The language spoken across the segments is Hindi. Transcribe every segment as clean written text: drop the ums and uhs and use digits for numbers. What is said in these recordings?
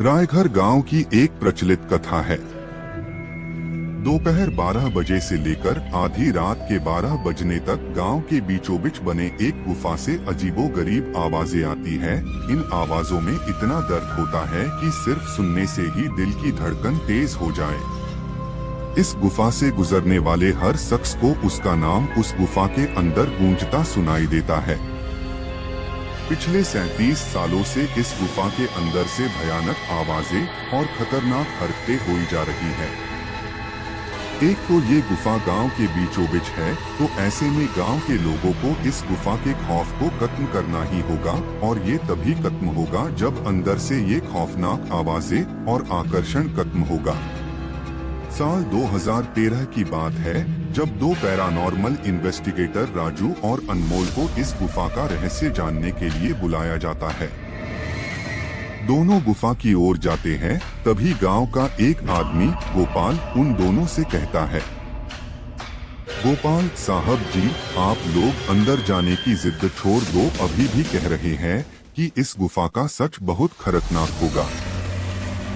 रायघर गांव की एक प्रचलित कथा है। दोपहर 12 बजे से लेकर आधी रात के 12 बजने तक गांव के बीचों बीच बने एक गुफा से अजीबोगरीब आवाजें आती हैं। इन आवाजों में इतना दर्द होता है कि सिर्फ सुनने से ही दिल की धड़कन तेज हो जाए। इस गुफा से गुजरने वाले हर शख्स को उसका नाम उस गुफा के अंदर गूंजता सुनाई देता है। पिछले 37 सालों से इस गुफा के अंदर से भयानक आवाजें और खतरनाक हरकतें हुई जा रही हैं। एक तो ये गुफा गांव के बीचों बीच है, तो ऐसे में गांव के लोगों को इस गुफा के खौफ को खत्म करना ही होगा, और ये तभी खत्म होगा जब अंदर से ये खौफनाक आवाजें और आकर्षण खत्म होगा। साल 2013 की बात है, जब दो पैरानॉर्मल इन्वेस्टिगेटर राजू और अनमोल को इस गुफा का रहस्य जानने के लिए बुलाया जाता है। दोनों गुफा की ओर जाते हैं, तभी गांव का एक आदमी गोपाल उन दोनों से कहता है, गोपाल साहब जी, आप लोग अंदर जाने की जिद छोड़ दो, अभी भी कह रहे हैं कि इस गुफा का सच बहुत खतरनाक होगा।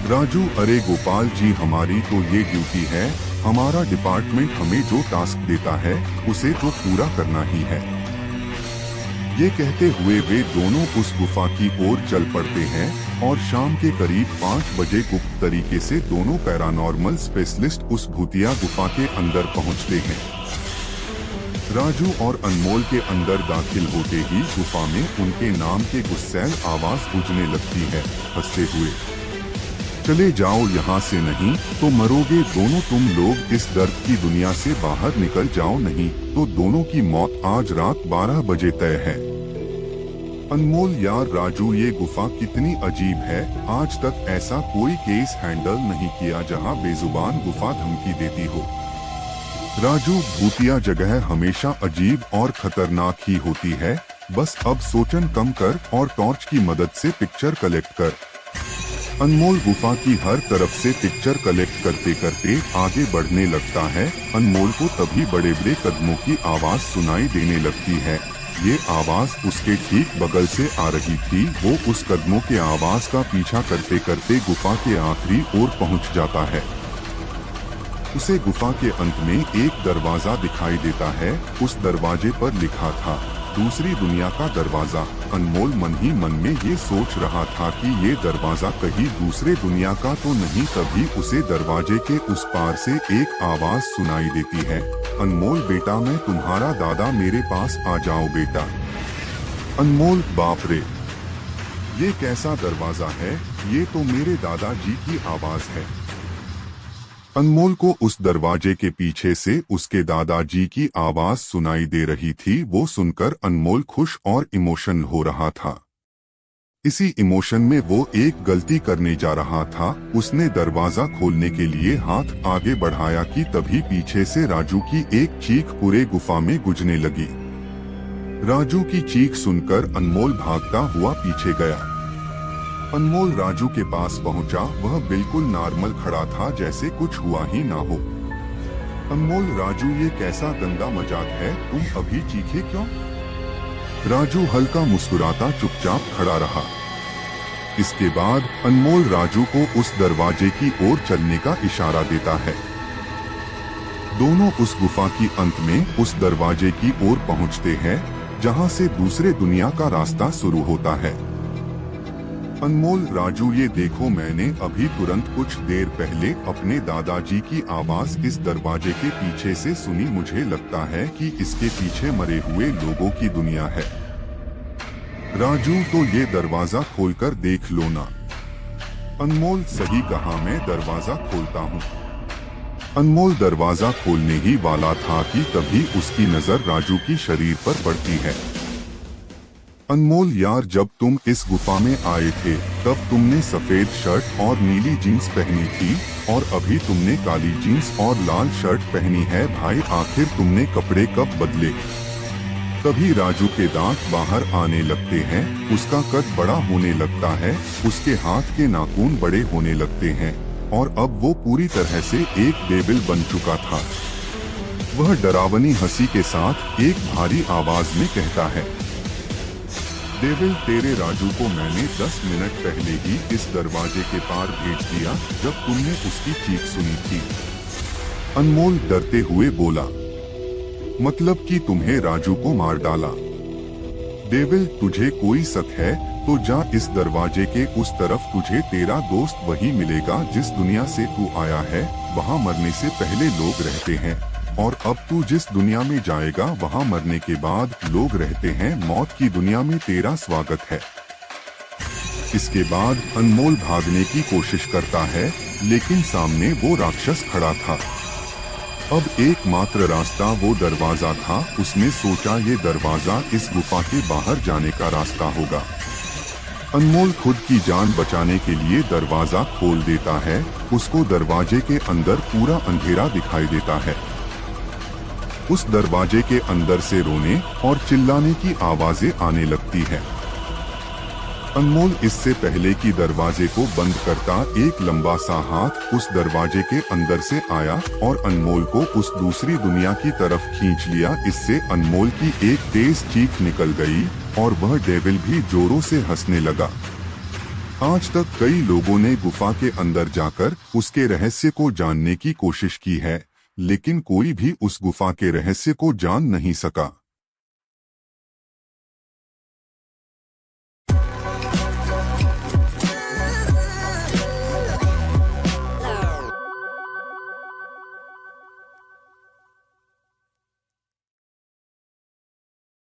राजू, अरे गोपाल जी, हमारी तो ये ड्यूटी है, हमारा डिपार्टमेंट हमें जो टास्क देता है उसे तो पूरा करना ही है। ये कहते हुए वे दोनों उस गुफा की ओर चल पड़ते हैं और शाम के करीब 5 बजे गुप्त तरीके से दोनों पैरानॉर्मल स्पेशलिस्ट उस भूतिया गुफा के अंदर पहुंचते हैं। राजू और अनमोल के अंदर दाखिल होते ही गुफा में उनके नाम के गुस्सैल आवाज गूंजने लगती है, हंसते हुए, चले जाओ यहाँ से, नहीं तो मरोगे दोनों तुम लोग, इस दर्द की दुनिया से बाहर निकल जाओ, नहीं तो दोनों की मौत आज रात 12 बजे तय है। अनमोल, यार राजू, ये गुफा कितनी अजीब है, आज तक ऐसा कोई केस हैंडल नहीं किया जहाँ बेजुबान गुफा धमकी देती हो। राजू, भूतिया जगह हमेशा अजीब और खतरनाक ही होती है, बस अब सोचन कम कर और टॉर्च की मदद से पिक्चर कलेक्ट कर। अनमोल गुफा की हर तरफ से पिक्चर कलेक्ट करते करते आगे बढ़ने लगता है। अनमोल को तभी बड़े बड़े कदमों की आवाज सुनाई देने लगती है। ये आवाज उसके ठीक बगल से आ रही थी। वो उस कदमों के आवाज का पीछा करते करते गुफा के आखिरी ओर पहुंच जाता है। उसे गुफा के अंत में एक दरवाजा दिखाई देता है। उस दरवाजे पर लिखा था, दूसरी दुनिया का दरवाजा। अनमोल मन ही मन में ये सोच रहा था कि ये दरवाजा कहीं दूसरे दुनिया का तो नहीं, तभी उसे दरवाजे के उस पार से एक आवाज सुनाई देती है, अनमोल बेटा, मैं तुम्हारा दादा, मेरे पास आ जाओ बेटा। अनमोल, बाप रे, ये कैसा दरवाजा है, ये तो मेरे दादाजी की आवाज है। अनमोल को उस दरवाजे के पीछे से उसके दादाजी की आवाज सुनाई दे रही थी। वो सुनकर अनमोल खुश और इमोशनल हो रहा था। इसी इमोशन में वो एक गलती करने जा रहा था। उसने दरवाजा खोलने के लिए हाथ आगे बढ़ाया कि तभी पीछे से राजू की एक चीख पूरे गुफा में गूंजने लगी। राजू की चीख सुनकर अनमोल भागता हुआ पीछे गया। अनमोल राजू के पास पहुंचा। वह बिल्कुल नॉर्मल खड़ा था, जैसे कुछ हुआ ही ना हो। अनमोल, राजू, ये कैसा गंदा मजाक है, तुम अभी चीखे क्यों? राजू हल्का मुस्कुराता चुपचाप खड़ा रहा। इसके बाद अनमोल राजू को उस दरवाजे की ओर चलने का इशारा देता है। दोनों उस गुफा की अंत में उस दरवाजे की ओर पहुंचते हैं, जहां से दूसरे दुनिया का रास्ता शुरू होता है। अनमोल, राजू, ये देखो, मैंने अभी तुरंत कुछ देर पहले अपने दादाजी की आवाज इस दरवाजे के पीछे से सुनी। मुझे लगता है कि इसके पीछे मरे हुए लोगों की दुनिया है। राजू, तो ये दरवाजा खोलकर देख लो ना। अनमोल, सही कहा, मैं दरवाजा खोलता हूँ। अनमोल दरवाजा खोलने ही वाला था कि तभी उसकी नजर राजू की शरीर पर पड़ती है। अनमोल, यार, जब तुम इस गुफा में आए थे तब तुमने सफेद शर्ट और नीली जीन्स पहनी थी, और अभी तुमने काली जीन्स और लाल शर्ट पहनी है। भाई, आखिर तुमने कपड़े कब बदले? तभी राजू के दांत बाहर आने लगते हैं, उसका कद बड़ा होने लगता है, उसके हाथ के नाखून बड़े होने लगते हैं, और अब वो पूरी तरह से एक डेविल बन चुका था। वह डरावनी हंसी के साथ एक भारी आवाज में कहता है, डेविल, तेरे राजू को मैंने 10 मिनट पहले ही इस दरवाजे के पार भेज दिया जब तुमने उसकी चीख सुनी थी। अनमोल डरते हुए बोला। मतलब कि तुम्हें राजू को मार डाला? डेविल, तुझे कोई शक है तो जा, इस दरवाजे के उस तरफ तुझे तेरा दोस्त वही मिलेगा जिस दुनिया से तू आया है। वहाँ मरने से पहले लोग रहते हैं, और अब तू जिस दुनिया में जाएगा वहाँ मरने के बाद लोग रहते हैं। मौत की दुनिया में तेरा स्वागत है। इसके बाद अनमोल भागने की कोशिश करता है, लेकिन सामने वो राक्षस खड़ा था। अब एकमात्र रास्ता वो दरवाजा था। उसने सोचा ये दरवाजा इस गुफा के बाहर जाने का रास्ता होगा। अनमोल खुद की जान बचाने के लिए दरवाजा खोल देता है। उसको दरवाजे के अंदर पूरा अंधेरा दिखाई देता है। उस दरवाजे के अंदर से रोने और चिल्लाने की आवाजें आने लगती हैं। अनमोल इससे पहले कि दरवाजे को बंद करता, एक लंबा सा हाथ उस दरवाजे के अंदर से आया और अनमोल को उस दूसरी दुनिया की तरफ खींच लिया। इससे अनमोल की एक तेज चीख निकल गई और वह डेविल भी जोरों से हंसने लगा। आज तक कई लोगों ने गुफा के अंदर जाकर उसके रहस्य को जानने की कोशिश की है, लेकिन कोई भी उस गुफा के रहस्य को जान नहीं सका।